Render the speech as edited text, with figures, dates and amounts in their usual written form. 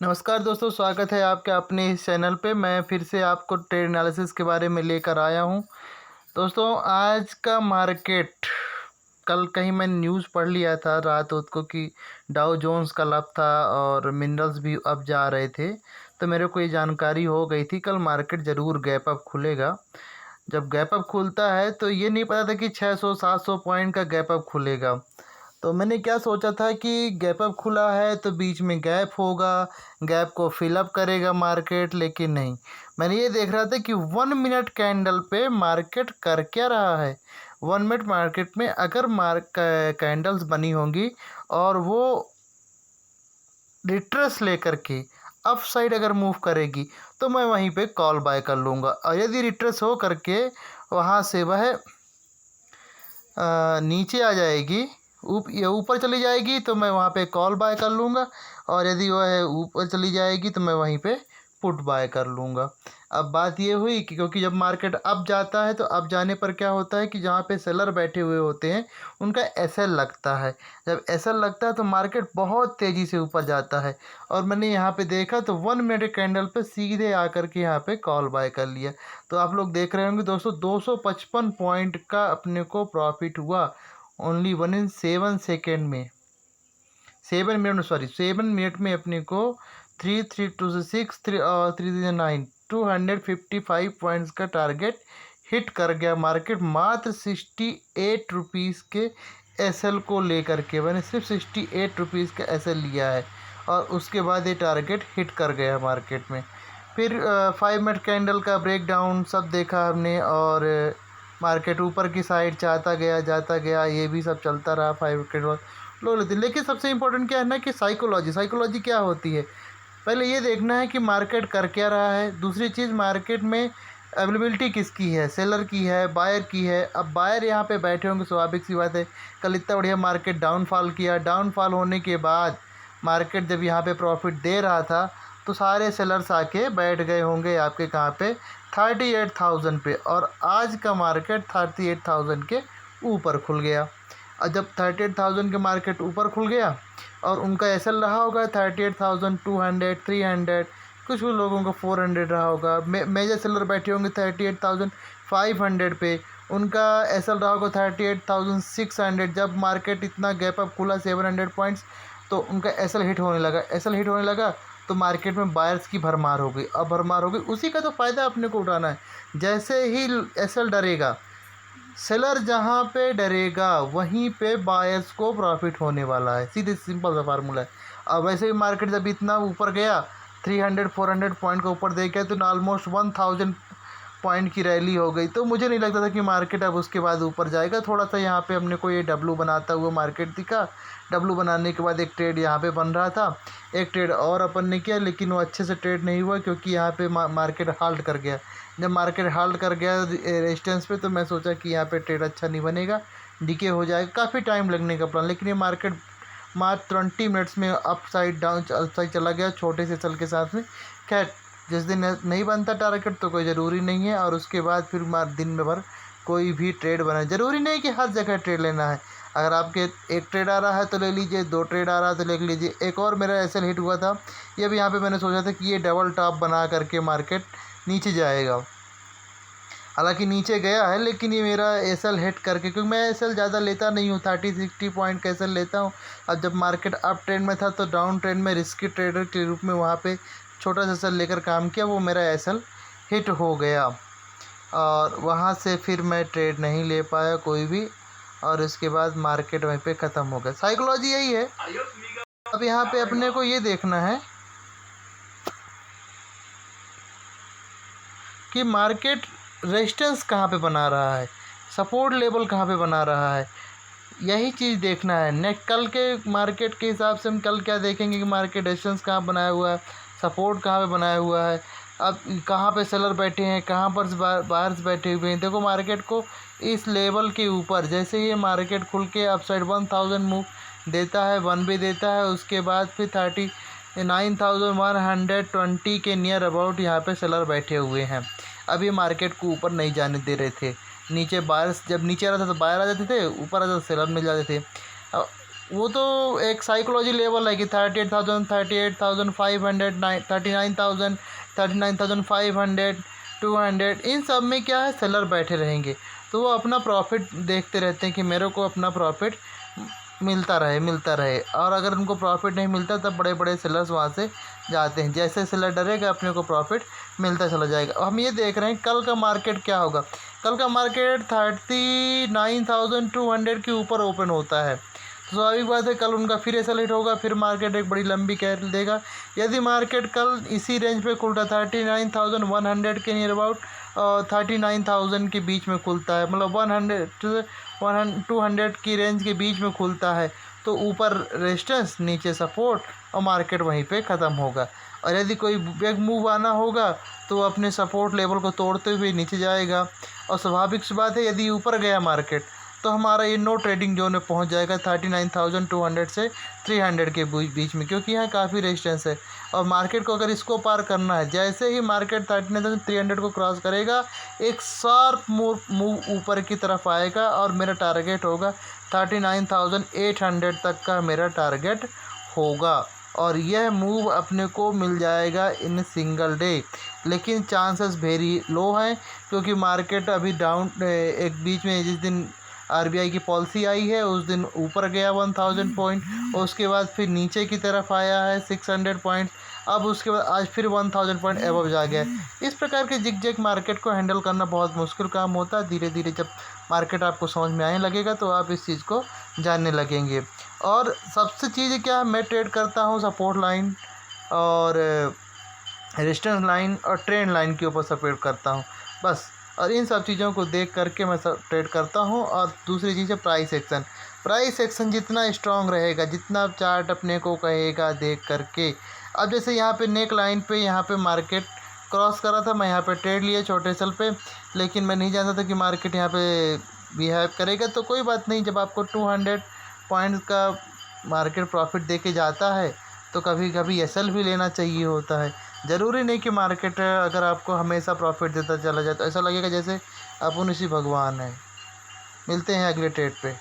नमस्कार दोस्तों, स्वागत है आपका अपने इस चैनल पे। मैं फिर से आपको ट्रेड एनालिसिस के बारे में लेकर आया हूँ। दोस्तों, आज का मार्केट, कल कहीं मैं न्यूज़ पढ़ लिया था रात को कि डाउ जोन्स कल अप था और मिनरल्स भी अप जा रहे थे। तो मेरे को ये जानकारी हो गई थी कल मार्केट ज़रूर गैप अप खुलेगा। जब गैप अप खुलता है तो ये नहीं पता था कि 600-700 पॉइंट का गैप अप खुलेगा। तो मैंने क्या सोचा था कि गैप अप खुला है तो बीच में गैप होगा, गैप को फिल अप करेगा मार्केट, लेकिन नहीं। मैंने ये देख रहा था कि 1 मिनट कैंडल पे मार्केट कर क्या रहा है। 1 मिनट मार्केट में अगर कैंडल्स बनी होंगी और वो रिट्रेस लेकर के अप साइड अगर मूव करेगी तो मैं वहीं पे कॉल बाय कर लूँगा, और यदि रिट्रेस हो करके वहाँ से वह नीचे आ जाएगी, या ऊपर चली जाएगी, तो मैं वहाँ पे कॉल बाय कर लूँगा। और यदि वह ऊपर चली जाएगी तो मैं वहीं पे पुट बाय कर लूँगा। अब बात ये हुई कि क्योंकि जब मार्केट अप जाता है तो अप जाने पर क्या होता है कि जहाँ पे सेलर बैठे हुए होते हैं उनका एसएल लगता है। जब एसएल लगता है तो मार्केट बहुत तेज़ी से ऊपर जाता है। और मैंने यहाँ पे देखा तो 1 मिनट कैंडल पे सीधे आकर के यहाँ पे कॉल बाय कर लिया। तो आप लोग देख रहे होंगे दोस्तों, 255 पॉइंट का अपने को प्रॉफिट हुआ ओनली 7 में। 7 मिनट में अपने को 255 पॉइंट्स का टारगेट हिट कर गया मार्केट, मात्र 68 रुपीज़ के एसएल को लेकर के। मैंने सिर्फ 68 रुपीज़ का एसएल लिया है और उसके बाद ये टारगेट हिट कर गया मार्केट में। फिर 5 मिनट कैंडल का ब्रेकडाउन सब देखा हमने, और मार्केट ऊपर की साइड जाता गया, ये भी सब चलता रहा 5 कैंडल लो लेते। लेकिन सबसे इम्पोर्टेंट क्या है ना कि साइकोलॉजी क्या होती है। पहले ये देखना है कि मार्केट कर क्या रहा है। दूसरी चीज़, मार्केट में अवेलेबिलिटी किसकी है, सेलर की है, बायर की है। अब बायर यहाँ पे बैठे होंगे, स्वाभाविक सी बात है। कल इतना बढ़िया मार्केट डाउनफॉल किया, डाउनफॉल होने के बाद मार्केट जब यहाँ पे प्रॉफिट दे रहा था तो सारे सेलर्स आके बैठ गए होंगे आपके कहाँ पे, 38,000 पे। और आज का मार्केट 38,000 के ऊपर खुल गया। और जब 38,000 के मार्केट ऊपर खुल गया और उनका एसएल रहा होगा 38,200, 300, कुछ लोगों का 400 रहा होगा। मेजर सेलर बैठे होंगे 38,500 पे, उनका एसएल रहा होगा 38,600। जब मार्केट इतना गैप अप खुला 700 पॉइंट्स, तो उनका एसएल हिट होने लगा तो मार्केट में बायर्स की भरमार हो गई। अब भरमार हो गई, उसी का तो फ़ायदा अपने को उठाना है। जैसे ही एसएल डरेगा, सेलर जहाँ पे डरेगा वहीं पे बायर्स को प्रॉफिट होने वाला है। सीधे सिंपल सा फार्मूला है। अब वैसे भी मार्केट जब इतना ऊपर गया, 300-400 पॉइंट का ऊपर दे गया, तो ऑलमोस्ट 1000 पॉइंट की रैली हो गई। तो मुझे नहीं लगता था कि मार्केट अब उसके बाद ऊपर जाएगा। थोड़ा सा यहाँ पे हमने को ये डब्लू बनाता हुआ मार्केट दिखा। डब्लू बनाने के बाद एक ट्रेड यहाँ पे बन रहा था, एक ट्रेड और अपन ने किया, लेकिन वो अच्छे से ट्रेड नहीं हुआ क्योंकि यहाँ पे मार्केट हाल्ट कर गया। जब मार्केट हाल्ट कर गया रेजिस्टेंस पे, तो मैं सोचा कि यहाँ पे ट्रेड अच्छा नहीं बनेगा, डीके हो जाएगा, काफ़ी टाइम लगने का प्लान। लेकिन ये मार्केट मात्र 20 मिनट्स में अप साइड डाउन साइड चला गया, छोटे से चल के साथ में। खैर, जिस दिन नहीं बनता टारगेट तो कोई ज़रूरी नहीं है, और उसके बाद फिर दिन में भर कोई भी ट्रेड बना, ज़रूरी नहीं कि हर जगह ट्रेड लेना है। अगर आपके एक ट्रेड आ रहा है तो ले लीजिए, 2 ट्रेड आ रहा है तो ले लीजिए। एक और मेरा एसएल हिट हुआ था, ये भी यहाँ पे मैंने सोचा था कि ये डबल टॉप बना करके मार्केट नीचे जाएगा। हालांकि नीचे गया है, लेकिन ये मेरा एसएल हिट करके, क्योंकि मैं एसएल ज़्यादा लेता नहीं हूँ, 30-60 पॉइंट का एसएल लेता हूँ। अब जब मार्केट अप ट्रेंड में था तो डाउन ट्रेंड में रिस्की ट्रेडर के रूप में वहाँ पे छोटा सा एसएल लेकर काम किया, वो मेरा एसएल हिट हो गया। और वहाँ से फिर मैं ट्रेड नहीं ले पाया कोई भी, और इसके बाद मार्केट वहीं पे ख़त्म हो गया। साइकोलॉजी यही है। अब यहाँ पे अपने को ये देखना है कि मार्केट रेजिस्टेंस कहाँ पे बना रहा है, सपोर्ट लेवल कहाँ पे बना रहा है, यही चीज़ देखना है। नेक्स्ट कल के मार्केट के हिसाब से हम कल क्या देखेंगे कि मार्केट रेजिस्टेंस कहाँ बनाया हुआ है, सपोर्ट कहाँ पे बनाया हुआ है, अब कहाँ पे सेलर बैठे हैं, कहाँ पर बायर्स बैठे हुए हैं। देखो, मार्केट को इस लेवल के ऊपर जैसे ये मार्केट खुल के अपसाइड 1000 मूव देता है, 1 भी देता है, उसके बाद फिर 39,120 के नियर अबाउट यहाँ पे सेलर बैठे हुए हैं। अब ये मार्केट को ऊपर नहीं जाने दे रहे थे। नीचे बायर्स, जब नीचे आ रहा था तो बायर आ जाते थे, ऊपर आ जाते सेलर मिल जाते थे। अब वो तो एक साइकोलॉजी लेवल है कि 38,000, 38,500, 39,000, 39,500, 200, इन सब में क्या है, सेलर बैठे रहेंगे। तो वो अपना प्रॉफिट देखते रहते हैं कि मेरे को अपना प्रॉफिट मिलता रहे मिलता रहे। और अगर उनको प्रॉफिट नहीं मिलता तब बड़े बड़े सेलर्स वहाँ से जाते हैं। जैसे सेलर डरेगा अपने को प्रॉफिट मिलता चला जाएगा। अब हम ये देख रहे हैं कल का मार्केट क्या होगा। कल का मार्केट 39,200 के ऊपर ओपन होता है, तो स्वाभाविक बात है कल उनका फिर ऐसा लेट होगा, फिर मार्केट एक बड़ी लंबी कैंडल देगा। यदि मार्केट कल इसी रेंज पे खुलता 39,100 के नियर अबाउट 39,000 के बीच में खुलता है, मतलब 200 की रेंज के बीच में खुलता है, तो ऊपर रेजिस्टेंस, नीचे सपोर्ट, और मार्केट वहीं पे ख़त्म होगा। और यदि कोई बिग मूव आना होगा तो अपने सपोर्ट लेवल को तोड़ते हुए नीचे जाएगा। और स्वाभाविक सी बात है यदि ऊपर गया मार्केट तो हमारा ये नो ट्रेडिंग जोन में पहुंच जाएगा 39,200 से 300 के बीच में, क्योंकि यहाँ काफ़ी रेजिस्टेंस है। और मार्केट को अगर इसको पार करना है, जैसे ही मार्केट 39,300 को क्रॉस करेगा एक शार्प मूव ऊपर की तरफ आएगा और मेरा टारगेट होगा 39,800 तक का मेरा टारगेट होगा। और यह मूव अपने को मिल जाएगा इन सिंगल डे, लेकिन चांसेस वेरी लो हैं, क्योंकि मार्केट अभी डाउन, एक बीच में जिस दिन आरबीआई की पॉलिसी आई है उस दिन ऊपर गया 1000 पॉइंट, और उसके बाद फिर नीचे की तरफ आया है 600 पॉइंट, अब उसके बाद आज फिर 1000 पॉइंट एबव जा गया। इस प्रकार के जिग जैग मार्केट को हैंडल करना बहुत मुश्किल काम होता है। धीरे धीरे जब मार्केट आपको समझ में आने लगेगा तो आप इस चीज़ को जानने लगेंगे। और सबसे चीज़ क्या है, मैं ट्रेड करता हूँ सपोर्ट लाइन और रेजिस्टेंस लाइन और ट्रेंड लाइन के ऊपर सपोर्ट करता हूँ बस। और इन सब चीज़ों को देख करके मैं ट्रेड करता हूँ। और दूसरी चीज़ है प्राइस एक्शन। प्राइस एक्शन जितना स्ट्रांग रहेगा, जितना चार्ट अपने को कहेगा देख करके। अब जैसे यहाँ पे नेक लाइन पे यहाँ पे मार्केट क्रॉस करा था, मैं यहाँ पे ट्रेड लिया छोटे सेल पे, लेकिन मैं नहीं जानता था कि मार्केट यहाँ पे बिहेव करेगा। तो कोई बात नहीं, जब आपको 200 पॉइंट का मार्केट प्रॉफिट दे के जाता है तो कभी कभी एसएल भी लेना चाहिए होता है। ज़रूरी नहीं कि मार्केट अगर आपको हमेशा प्रॉफिट देता चला जाए तो ऐसा लगेगा जैसे अपन इसी भगवान है। मिलते हैं अगले ट्रेड पे।